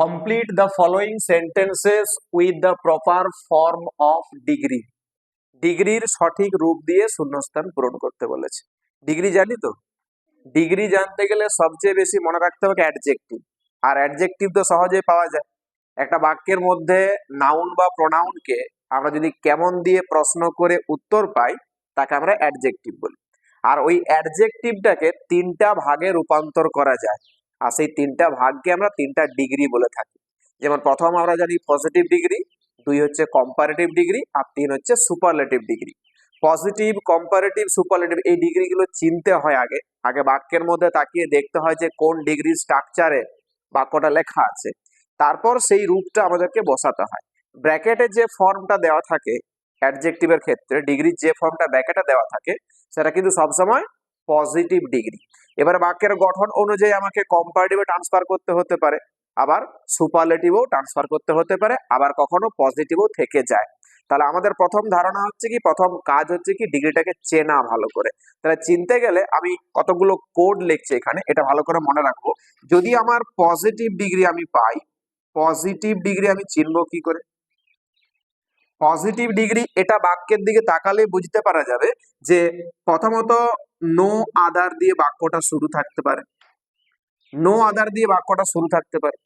Complete the following sentences with the proper form of degree. ডিগ্রির সঠিক রূপ দিয়ে শূন্যস্থান পূরণ করতে বলেছে। ডিগ্রি জানি তো, ডিগ্রি জানতে গেলে সবচেয়ে বেশি মনে রাখতে হবে অ্যাডজেক্টিভ, আর অ্যাডজেক্টিভ তো সহজেই পাওয়া যায়। একটা বাক্যের মধ্যে নাউন বা প্রোনাউনকে আমরা যদি কেমন দিয়ে প্রশ্ন করে উত্তর পাই তাকে আমরা অ্যাডজেক্টিভ বলি। আর ওই অ্যাডজেক্টিভটাকে তিনটা ভাগে রূপান্তর করা যায়, আর সেই তিনটা ভাগকে আমরা তিনটা ডিগ্রি বলে থাকি। যেমন প্রথম আমরা জানি পজিটিভ ডিগ্রি, দুই হচ্ছে কম্পারেটিভ ডিগ্রি, আর তিন হচ্ছে superlative degree. Positive, comparative, superlative এই ডিগ্রিগুলো চিনতে হয় আগে। আগে বাক্যের মধ্যে তাকিয়ে দেখতে হয় যে কোন ডিগ্রি স্ট্রাকচারে বাক্যটা লেখা আছে, তারপর সেই রূপটা আমাদেরকে বসাতে হয়। ব্র্যাকেটে যে ফর্মটা দেওয়া থাকে অ্যাডজেক্টিভের ক্ষেত্রে, ডিগ্রির যে ফর্মটা ব্র্যাকেটে দেওয়া থাকে সেটা কিন্তু সবসময় পজিটিভ ডিগ্রি। এবার বাক্যের গঠন অনুযায়ী আমাকে কম্পারেটিভে ট্রান্সফার করতে হতে পারে, আবার সুপারলেটিভও ট্রান্সফার করতে হতে পারে, আবার কখনো পজিটিভও থেকে যায়। তাহলে আমাদের প্রথম ধারণা হচ্ছে কি, প্রথম কাজ হচ্ছে কি ডিগ্রিটাকে চেনা ভালো করে। তাহলে চিনতে গেলে আমি কতগুলো কোড লিখছি এখানে, এটা ভালো করে মনে রাখবো। যদি আমার পজিটিভ ডিগ্রি আমি পাই, পজিটিভ ডিগ্রি আমি চিনবো কি করে? পজিটিভ ডিগ্রি এটা বাক্যের দিকে তাকালে বুঝতে পারা যাবে যে প্রথমত নো আদার দিয়ে বাক্যটা শুরু থাকতে পারে, নো আদার দিয়ে বাক্যটা শুরু থাকতে পারে,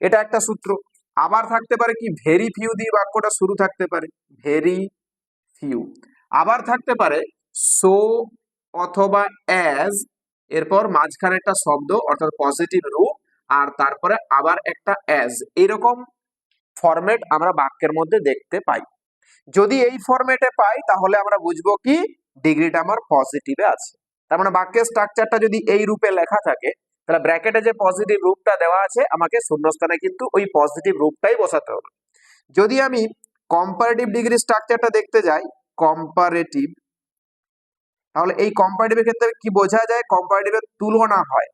এটা একটা সূত্র। আবার থাকতে পারে কি ভেরি ফিউ দিয়ে বাক্যটা শুরু থাকতে পারে, ভেরি ফিউ। আবার থাকতে পারে সো অথবা অ্যাজ, এরপর মাঝখানে একটা শব্দ অর্থাৎ পজিটিভ রূপ, আর তারপরে আবার একটা অ্যাজ। এরকম ফরম্যাট আমরা বাক্যের মধ্যে দেখতে পাই। যদি এই ফরম্যাটে পাই তাহলে আমরা বুঝবো কি ডিগ্রিটা আমার পজিটিভে আছে। তার মানে বাক্যের স্ট্রাকচারটা যদি এই রূপে লেখা থাকে, তাহলে ব্র্যাকেটে যে পজিটিভ রূপটা দেওয়া আছে আমাকে শূন্যস্থানে কিন্তু ওই পজিটিভ রূপটাই বসাতে হবে। যদি আমি কম্পারেটিভ ডিগ্রি স্ট্রাকচারটা দেখতে যাই, কম্পারেটিভ, তাহলে এই কম্পারেটিভের ক্ষেত্রে কি বোঝা যায়? কম্পারেটিভের তুলনা হয়,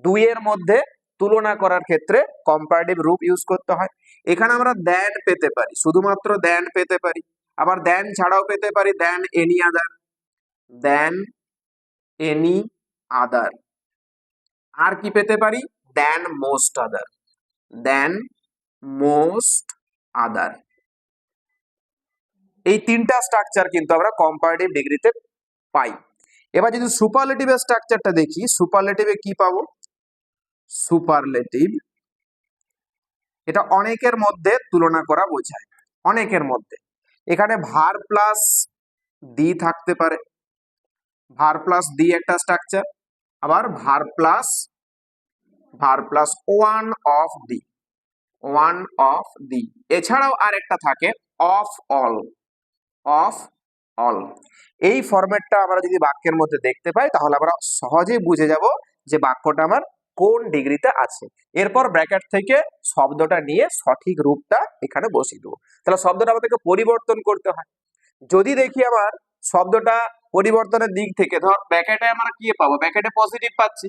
দুইয়ের মধ্যে তুলনা করার ক্ষেত্রে কম্পারেটিভ রূপ ইউজ করতে হয়। এখানে আমরা দেন পেতে পারি, শুধুমাত্র দেন পেতে পারি, আবার দেন ছাড়াও পেতে পারি than any other, than any other. আর কি পেতে পারি? দেন মোস্ট আদার, দেন মোস্ট আদার। এই তিনটা স্ট্রাকচার কিন্তু আমরা কম্পারেটিভ ডিগ্রিতে পাই। এবার যদি সুপারলেটিভের স্ট্রাকচারটা দেখি, সুপারলেটিভে কি পাবো? সুপারলেটিভ এটা অনেকের মধ্যে তুলনা করা বোঝায়, অনেকের মধ্যে। এখানে ভার প্লাস দি থাকতে পারে, ভার প্লাস দি একটা স্ট্রাকচার, আবার ভার plus one of the, one of the. এছাড়াও আর একটা থাকে অফ অল, অফ অল। এই ফরম্যাটটা আমরা যদি বাক্যের মধ্যে দেখতে পাই তাহলে আমরা সহজেই বুঝে যাব যে বাক্যটা আমার কোন ডিগ্রিতে আছে। এরপর ব্র্যাকেট থেকে শব্দটা নিয়ে সঠিক রূপটা এখানে বসিয়ে দেবো। তাহলে শব্দটা আমাদেরকে পরিবর্তন করতে হয়। যদি দেখি আমার শব্দটা পরিবর্তনের দিক থেকে, ধর ব্র্যাকেটে আমরা কি পাবো? ব্র্যাকেটে পজিটিভ পাচ্ছি,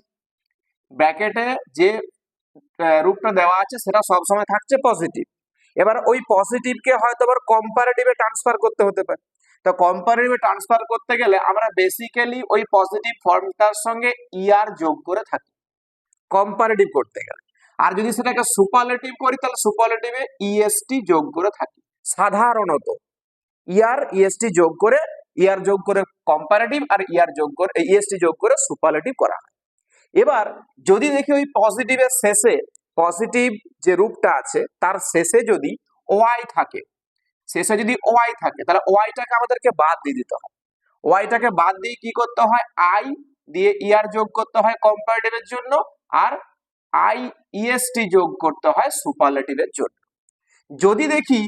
ব্র্যাকেটে যে রূপটা দেওয়া আছে সেটা সবসময় থাকছে পজিটিভ। এবার ওই পজিটিভকে হয়তো আবার কম্পারেটিভে ট্রান্সফার করতে হতে পারে। তো কম্পারেটিভে ট্রান্সফার করতে গেলে আমরা বেসিক্যালি ওই পজিটিভ ফর্মটার সঙ্গে ইআর যোগ করে থাকি কম্পারেটিভ করতে গেলে। আর যদি সেটাকে সুপারলেটিভ করি তাহলে সুপারলেটিভে ইএসটি যোগ করে থাকি। সাধারণত ইএসটি যোগ করে, ইআর যোগ করে কম্পারেটিভ, আর ইআর যোগ করে ইএসটি যোগ করে সুপারলেটিভ করা হয়। এবার যদি দেখি ওই পজিটিভের শেষে, পজিটিভ যে রূপটা আছে তার শেষে যদি ওয়াই থাকে, শেষে যদি ওয়াই থাকে তাহলে ওয়াইটাকে আমাদেরকে বাদ দিয়ে দিতে হয়। ওয়াইটাকে বাদ দিয়ে কি করতে হয়? আই দিয়ে ইআর যোগ করতে হয় কম্পারেটিভের জন্য, আর আই ইএসটি যোগ করতে হয় সুপারলেটিভের জন্য। যদি দেখি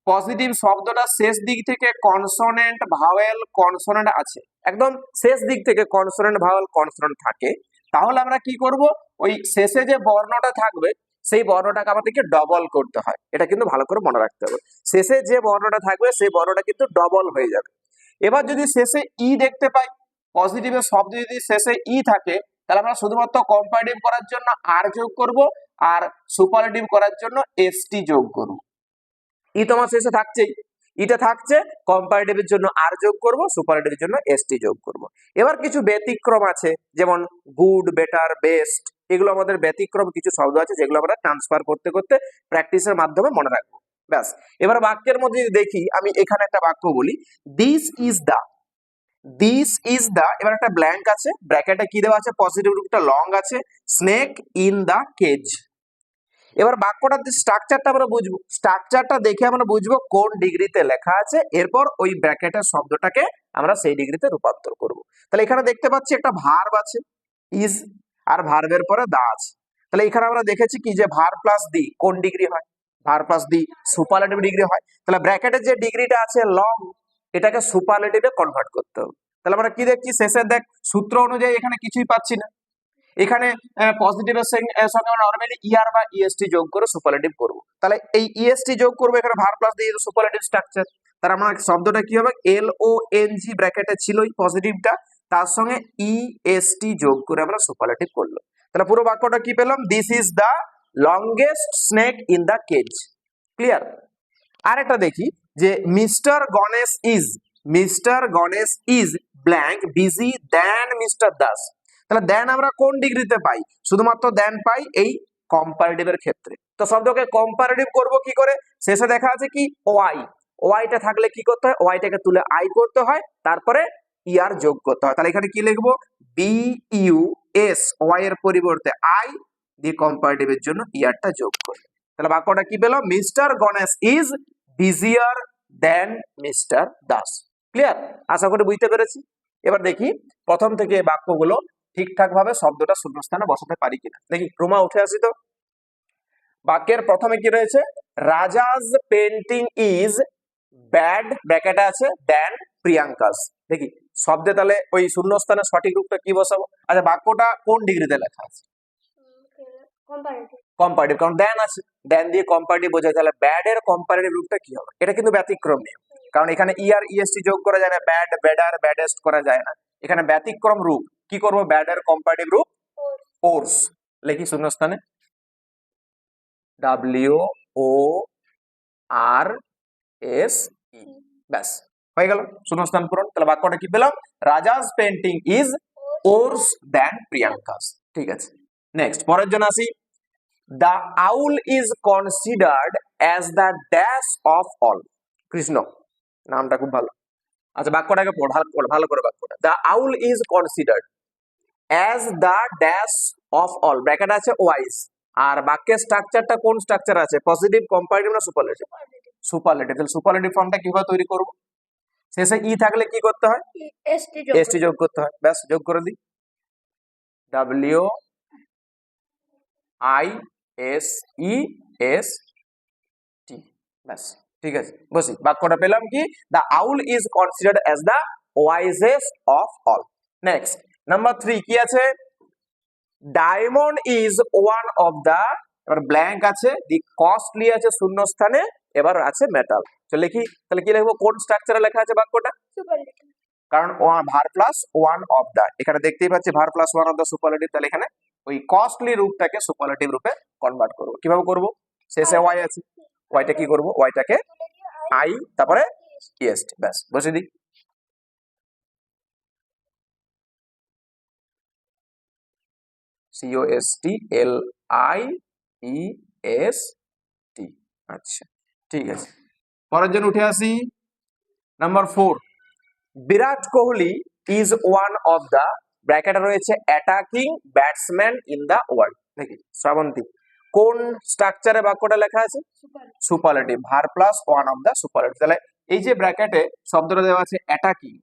পজিটিভ শব্দটা শেষ দিক থেকে কনসোনেন্ট ভাওয়েল কনসোনেন্ট আছে, একদম শেষ দিক থেকে কনসোনেন্ট ভাওয়েল কনসোনেন্ট থাকে, তাহলে আমরা কি করব? ওই শেষে যে বর্ণটা থাকবে সেই বর্ণটাকে আমাদেরকে ডবল করতে হয়। এটা কিন্তু ভালো করে মনে রাখতে হবে, শেষে যে বর্ণটা থাকবে সেই বর্ণটা কিন্তু ডবল হয়ে যাবে। এবার যদি শেষে ই দেখতে পাই, পজিটিভের শব্দ যদি শেষে ই থাকে তাহলে আমরা শুধুমাত্র কম্পারেটিভ করার জন্য আর যোগ করব, আর সুপারলেটিভ করার জন্য এসটি যোগ করব। ই তো আমার শেষে থাকছেই, ইটা থাকছে, কম্পারেটিভের জন্য আর যোগ করব, সুপারলেটিভের জন্য এসটি যোগ করব। এবার কিছু ব্যতিক্রম আছে, যেমন গুড, বেটার, বেস্ট, এগুলো আমাদের ব্যতিক্রম কিছু শব্দ আছে যেগুলো আমরা ট্রান্সফার করতে করতে প্র্যাকটিসের মাধ্যমে মনে রাখবো। ব্যাস, এবার বাক্যের মধ্যে যদি দেখি, আমি এখানে একটা বাক্য বলি, this is the, this is the, এবার একটা ব্ল্যাঙ্ক আছে, ব্র্যাকেটে কি দেওয়া আছে, পজিটিভ রূপটা লং আছে, স্নেক ইন দা কেজ। এবার বাক্যটার যে স্ট্রাকচারটা আমরা বুঝবো, স্ট্রাকচারটা দেখে আমরা বুঝবো কোন ডিগ্রিতে লেখা আছে, এরপর ওই ব্র্যাকেটের শব্দটাকে আমরা সেই ডিগ্রিতে রূপান্তর করব। তাহলে এখানে দেখতে পাচ্ছি একটা ভার্ব আছে ইজ, আর ভার্বের পরে দা আছে। তাহলে এখানে আমরা দেখেছি কি যে ভার্ব প্লাস দি কোন ডিগ্রি হয়, verb plus the superlative degree হয়। তাহলে ব্র্যাকেটের যে ডিগ্রিটা আছে লং, এটাকে সুপারলেটিভে কনভার্ট করতে হবে। তাহলে আমরা কি দেখছি শেষে, দেখ সূত্র অনুযায়ী এখানে কিছুই পাচ্ছি না, এখানে পজিটিভের সঙ্গে আমরা নরমালি ইআর বা ইএসটি যোগ করে সুপারলেটিভ করব। তাহলে এই ইএসটি যোগ করব, এখানে ভার্ব প্লাস দিয়ে সুপারলেটিভ স্ট্রাকচার। তার আমরা শব্দটা কি হবে, এল ও এন জি ব্র্যাকেটে ছিলই পজিটিভটা, তার সঙ্গে ইএসটি যোগ করে আমরা সুপারলেটিভ করলাম। তাহলে পুরো বাক্যটা কি পেলাম, this is the longest snake in the cage. Clear? আরেকটা দেখি যে mister Ganesh is blank busy than mister Das. তাহলে দেন আমরা কোন ডিগ্রিতে পাই, শুধুমাত্র দেন পাই এই কম্পারেটিভের ক্ষেত্রে। তো শব্দকে কম্পারেটিভ করব কি করে, শেষে দেখা আছে কি ওয়াই, ওয়াইটা থাকলে কি করতে হয়, ওয়াইটাকে তুলে আই করতে হয়, তারপরে ইয়ার যোগ করতে হয়। তাহলে এখানে কি লিখবো, বি ইউ এস, ওয়াই এর পরিবর্তে আই দিয়ে কম্পারেটিভের জন্য ইয়ারটা যোগ করবে। তাহলে বাক্যটা কি পেল, mister Ganesh is busier than mister Das. Clear? আশা করি বুঝতে পেরেছি। এবার দেখি প্রথম থেকে বাক্যগুলো ঠিকঠাক ভাবে শব্দটা শূন্যস্থানে বসাতে পারি কিনা। দেখি ক্রমা উঠে আসি। তো বাক্যের প্রথমে কি রয়েছে, রাজাজ পেন্টিং ইজ ব্যাড ব্র্যাকেটে আছে দেন প্রিয়াঙ্কাস। দেখি শব্দে তাহলে ওই শূন্যস্থানে সঠিক রূপটা কি বসাবো। আচ্ছা, বাক্যটা কোন ডিগ্রিতে লেখা আছে, কম্পারেটিভ, কারণ দেন আছে, দেন দিয়ে কম্পারেটিভ বোঝায়। তাহলে ব্যাড এর কম্পারেটিভ রূপটা কি হবে, এটা কিন্তু ব্যতিক্রম নিয়ম, কারণ এখানে ইআর ইএসটি যোগ করা যায় না, ব্যাড বেডার ব্যাডেস্ট করা যায় না, এখানে ব্যতিক্রম রূপ। কি করব, ব্যাড এর কম্পারেটিভ রূপ ওর্স, লিখি শূন্যস্থানে ডাব্লিউ ও আর এস ই, ব্যাস হয়ে গেল শূন্যস্থান পূরণ। তাহলে বাক্যটা কি পেলাম, Raja's painting is worse than Priyanka's. ঠিক আছে, নেক্সট পরের জন্য আসি, the owl is considered as the dash of all. Krishna নামটা খুব ভালো। আচ্ছা, বাক্যটাকে ভালো করে বাক্যটা, the owl is considered as the dash of all, bracket আছে ওয়াইজ, আর বাক্যের স্ট্রাকচারটা কোন স্ট্রাকচার আছে, পজিটিভ, কম্পারেটিভ না সুপারলেটিভ, সুপারলেটিভ। তাহলে সুপারলেটিভ ফর্মটা কিভাবে তৈরি করব, শেষে ই থাকলে কি করতে হয়, এসটি যোগ করতে হয়। ব্যাস যোগ করে দিই, W I S E S T, ব্যাস ঠিক আছে। বসি, বাক্যটা পেলাম কি, the owl is considered as the wisest of all. Next number 3 কি আছে, diamond is one of the, এবার ব্ল্যাঙ্ক আছে, দি কস্টলি আছে শূন্যস্থানে, এবার আছে মেটাল। তো লিখি, তাহলে কি লিখবো, কোন স্ট্রাকচারে লেখা আছে বাক্যটা, কারণ ভার প্লাস ওয়ান অফ দ্য, এখানে দেখতেই পাচ্ছি ভার plus one of the superlative. তাহলে এখানে ওই কস্টলি রূপটাকে সুপারলেটিভ রূপে কনভার্ট করব। কিভাবে করব, শেষে ওয়াই আছে, ওয়াইটা কি করব, ওয়াইটাকে আই তারপরে ইএসটি, ব্যাস বসে দিই। COSTLIEST, আচ্ছা ঠিক আছে। পরের জন্য উঠে আসি, number 4, Virat Kohli is one of the, ব্র্যাকেটে রয়েছে attacking batsman in the world. দেখি শ্রাবন্তী, কোন স্ট্রাকচারে বাক্যটা লেখা আছে, superlative, verb plus one of the superlative. তাহলে এই যে ব্র্যাকেটে শব্দটা দেওয়া আছে অ্যাটাকিং,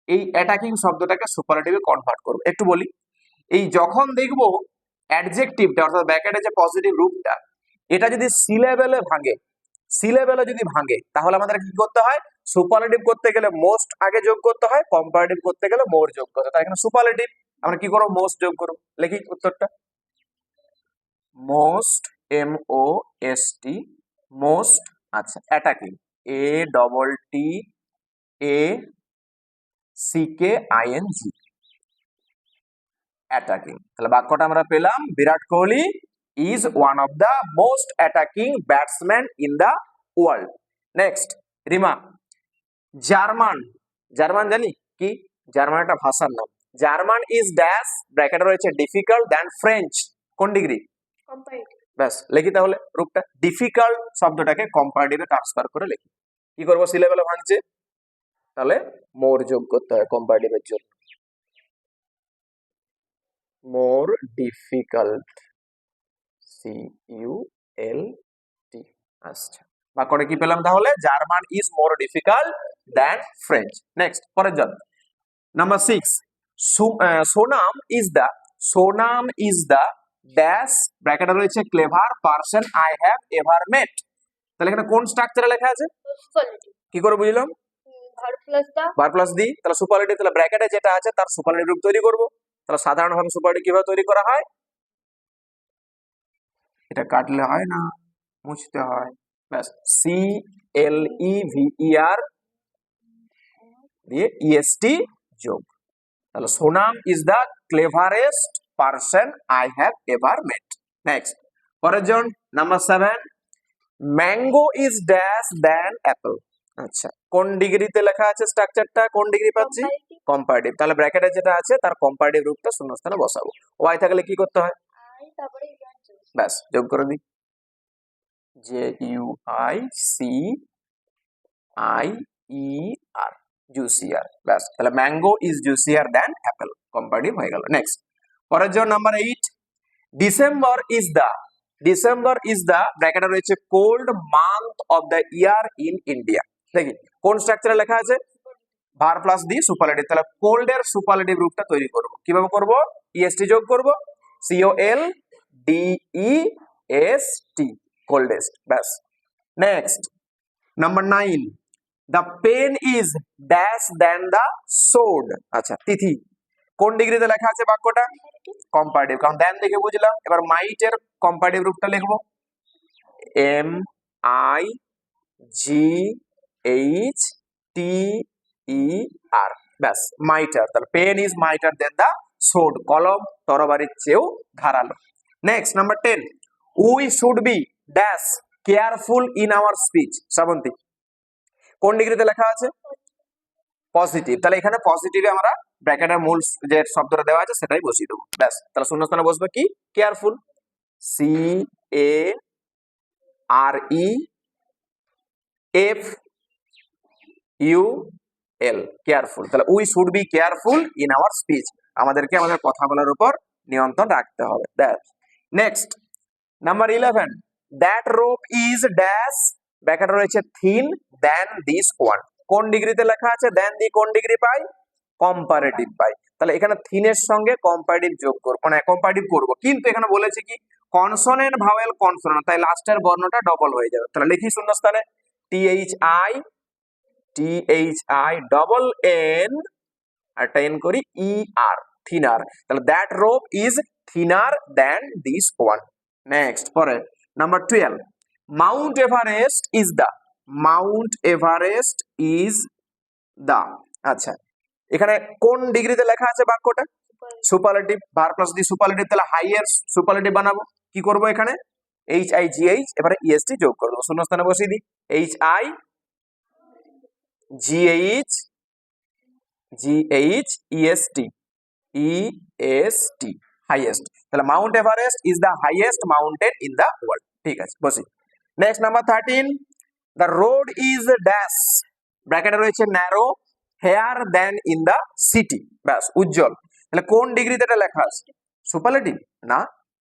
এই অ্যাটাকিং শব্দটাকে সুপারলেটিভে কনভার্ট করব। একটু বলি, এই যখন দেখবো অ্যাডজেক্টিভটা অর্থাৎ ব্র্যাকেটে যে পজিটিভ রূপটা, এটা যদি সিলেবেলে ভাঙে, সিলেবেলে যদি ভাঙে, তাহলে আমাদের কি করতে হয়, সুপারলেটিভ করতে গেলে মোস্ট আগে যোগ করতে হয়, কম্পারেটিভ করতে গেলে মোর যোগ করতে হয়। তাহলে এখানে সুপারলেটিভ আমরা কি করব, মোস্ট যোগ করব। লিখি উত্তরটা, মোস্ট MOST, মোস্ট, আচ্ছা অ্যাটাকিং ATTACKING, অ্যাটাকিং। তাহলে বাক্যটা আমরা পেলাম, Virat Kohli is one of the most attacking batsman in the world. Next Rima, German, German জানি কি, জার্মান একটা ভাষার নাম। জার্মান ইজ ড্যাশ, ব্র্যাকেটে রয়েছে ডিফিকাল্ট, দেন ফ্রেঞ্চ, কোন ডিগ্রি? কম্পারেটিভ। ব্যাস লিখি তাহলে রূপটা, ডিফিকাল্ট শব্দটাকে কম্পারেটিভে ট্রান্সফার করে লিখি। কি করবো? সি লেভেলে ভাঙছে, তাহলে মোর যোগ করতে হয় কম্পারেটিভের জন্য, more difficult, C U L T. আচ্ছা, বাক্যটা কি পেলাম তাহলে? German is more difficult than French. Next, পরের জন, number 6, Sonam is the dash, ব্র্যাকেটে রয়েছে clever person I have ever met. তাহলে এখানে কোন স্ট্রাকচারে লেখা আছে? সুপারলেটিভ। কি করে বুঝলাম? Verb plus the. Verb plus the, তাহলে সুপারলেটিভ, তাহলে ব্র্যাকেটে যেটা আছে তার সুপারলেটিভ রূপ তৈরি করব। তাহলে সাধারণভাবে সুপারলেটিভ কিভাবে তৈরি করা হয়? এটা কাটলে হয় না, মুছতে হয়, ব্যাস, C L E V E আর দিয়ে ইএসটি যোগ। তাহলে Sonam is the cleverest person I have ever met. Next, পরের জন, number 7, mango is dash than apple. আচ্ছা, কোন ডিগ্রিতে লেখা আছে স্ট্রাকচারটা? কোন ডিগ্রি পাচ্ছি? কম্পারেটিভ। তাহলে ব্র্যাকেটে যেটা আছে তার কম্পারেটিভ রূপটা শূন্যস্থানে বসাবো। ওয়াই থাকলে কি করতে হয়? আই, তারপরে ইয়ার যোগ। ব্যাস, যোগ করে দিই, J U I C I E R, juicier. ব্যাস, তাহলে mango is juicier than apple, comparative হয়ে গেল। নেক্সট, পরের জন, নাম্বার 8, ডিসেম্বর ইজ দ্য ব্র্যাকেটে রয়েছে cold month of the year in India. দেখি কোন স্ট্রাকচারে লেখা আছে? Verb plus the superlative. তাহলে কোল্ড এর সুপারলেটিভ রূপটা তৈরি করব। কিভাবে করব? ইএসটি যোগ করব, C O L D E S T, coldest. ব্যাস। Next, number 9, the pen is dash than the sword. আচ্ছা, তিথি কোন ডিগ্রিতে লেখা আছে বাক্যটা? কম্পারেটিভ, কারণ দেন দেখে বুঝলাম। এবার মাইট এর কম্পারেটিভ রূপটা লিখবো, M I G H T E R. ব্যাস, মাইটার। তাহলে pen is mightier than the sword, কলম তরবারির চেয়েও ধারালো। Next, number 10, we should be dash careful in our speech. Srabanti, কোন ডিগ্রিতে লেখা আছে? পজিটিভ। তাহলে এখানে পজিটিভে আমরা ব্র্যাকেটের মূল যে শব্দটা দেওয়া আছে সেটাই বসিয়ে দেবো। ব্যাস, তাহলে শূন্যস্থানে বসবে কি? Careful, C A R E F U L, careful. তাহলে we should be careful in our speech, আমাদেরকে আমাদের কথা বলার উপর নিয়ন্ত্রণ রাখতে হবে। Next, number 11, that rope is dash, ব্র্যাকেটে রয়েছে থিন দ্যান দিস ওয়ান। কোন ডিগ্রিতে লেখা আছে? দেন দি কোন ডিগ্রি পাই? কম্পারেটিভ পাই। তাহলে এখানে থিনের সঙ্গে কম্পারেটিভ যোগ করব, মানে কম্পারেটিভ করব, কিন্তু এখানে বলেছে কি কনসোনেন্ট ভাওয়েল কনসোনেন্ট, তাই লাস্টের বর্ণটা ডবল হয়ে যাবে। তাহলে লিখি শূন্যস্থানে T H I double N, আর এন করি ই আর, থিনার। তাহলে that rope is thinner than this one. Next, পরে number 12, mount Everest is the, mount Everest is the. আচ্ছা, এখানে কোন ডিগ্রিতে লেখা আছে বাক্যটা? Superlative, verb plus the superlative. তাহলে হাইয়েস্ট সুপারলেটিভ বানাবো। কি করব? এখানে এইচ আই জি এইচ, এবারে ইএসটি যোগ করে দেবো, শূন্যস্থানে বসিয়ে দিই, H I G H EST E S T, highest. তাহলে mount Everest is the highest mountain in the world. ঠিক আছে, বসি। Next, number 13, the road is dash, ব্র্যাকেটে রয়েছে narrow here than in the city. ব্যাস, উজ্জ্বল। তাহলে কোন ডিগ্রিতে এটা লেখা আছে? সুপারলেটিভ না,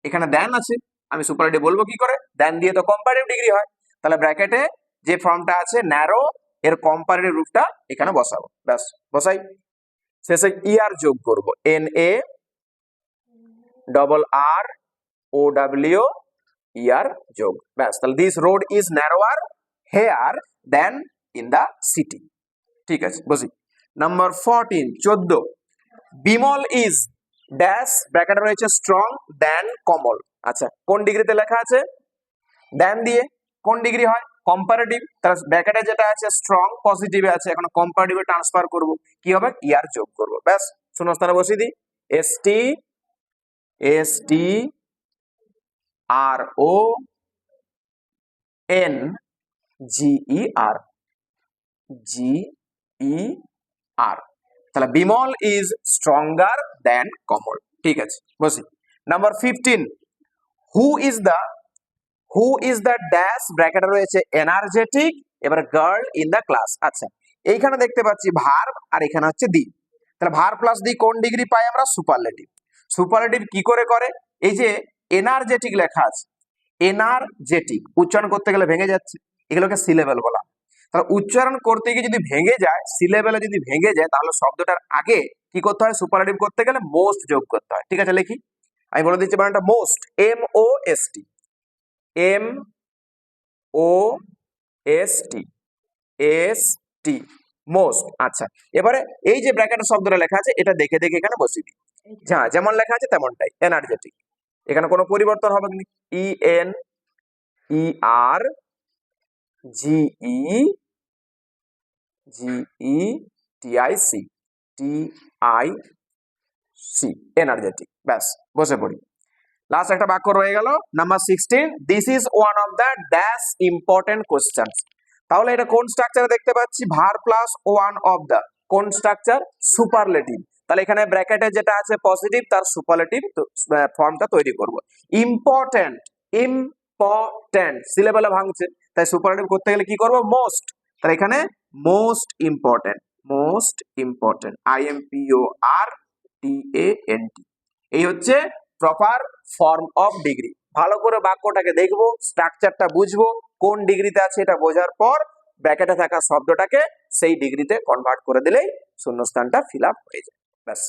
এখানে দেন আছে, আমি সুপারলেটিভ বলবো কি করে? দেন দিয়ে তো কম্পারেটিভ ডিগ্রি হয়। তাহলে ব্র্যাকেটে যে ফর্মটা আছে ন্যারো, এর কম্পারেটিভ রূপটা এখানে বসাবো। ব্যাস, বসাই। শেষে ইয়ার যোগ করব, N A double R O W, er যোগ। ব্যাস, তাহলে this road is narrower here than in the city. ঠিক আছে, বসি। নাম্বার 14, 14, বিমল ইজ ড্যাশ, ব্র্যাকেটে রয়েছে স্ট্রং দেন কমল। আচ্ছা, কোন ডিগ্রিতে লেখা আছে? দেন দিয়ে কোন ডিগ্রি হয়? কম্পারেটিভ। তাহলে ব্র্যাকেটে যেটা আছে স্ট্রং পজিটিভে আছে, এখন কম্পারেটিভে ট্রান্সফার করব, কি হবে? ইয়ার যোগ করব। ব্যাস, শূন্যস্থানে বসিয়ে দিই, S T R O N G E R, G E R. তাহলে Bimal is stronger than Kamal. ঠিক আছে, বসি। Number 15, who is the dash ব্র্যাকেটে রয়েছে এনার্জেটিক, এবার গার্ল ইন দ্য ক্লাস। আচ্ছা, এইখানে দেখতে পাচ্ছি ভার্ব আর এখানে হচ্ছে দি, তাহলে ভার্ব প্লাস দি কোন ডিগ্রি পাই আমরা? সুপারলেটিভ। সুপারলেটিভ কি করে করে? এই যে এনার্জেটিক লেখা আছে, এনার্জেটিক উচ্চারণ করতে গেলে ভেঙে যাচ্ছে, এগুলোকে সি লেভেল বলা। তাহলে উচ্চারণ করতে গিয়ে যদি ভেঙে যায়, সি লেভেলে যদি ভেঙে যায়, তাহলে শব্দটার আগে কি করতে হয়? সুপারলেটিভ করতে গেলে মোস্ট যোগ করতে হয়। ঠিক আছে, লিখি, আমি বলে দিচ্ছি বানানটা most, M O S T, M O S T, S T, most. আচ্ছা, এবারে এই যে ব্র্যাকেটের শব্দটা লেখা আছে এটা দেখে দেখে এখানে বসিয়ে দিই। হ্যাঁ, যেমন লেখা আছে তেমনটাই, এনার্জেটিক, এখানে কোনো পরিবর্তন হবে না। E N E R G E T I C, T I C, energetic. ব্যাস, বসে পড়ি। লাস্ট একটা বাক্য রয়ে গেল, number 16, this is one of the dash important question. তাহলে এটা কোন স্ট্রাকচারে দেখতে পাচ্ছি? Verb plus one of the, কোন স্ট্রাকচার? সুপারলেটিভ। তাহলে এখানে ব্র্যাকেটে যেটা আছে পজিটিভ, তার সুপারলেটিভ ফর্মটা তৈরি করব। ইম্পর্টেন্ট, ইম্পর্টেন্ট সিলেবেলে ভাঙছে, তাই সুপারলেটিভ করতে গেলে কি করব? মোস্ট। তাহলে এখানে most important, most important, IMPORTANT। এই হচ্ছে প্রপার ফর্ম অফ ডিগ্রি। ভালো করে বাক্যটাকে দেখবো, স্ট্রাকচারটা বুঝবো, কোন ডিগ্রিতে আছে এটা বোঝার পর ব্র্যাকেটে থাকা শব্দটাকে সেই ডিগ্রিতে কনভার্ট করে দিলেই শূন্যস্থানটা ফিল আপ হয়ে যায়। ব্যাস।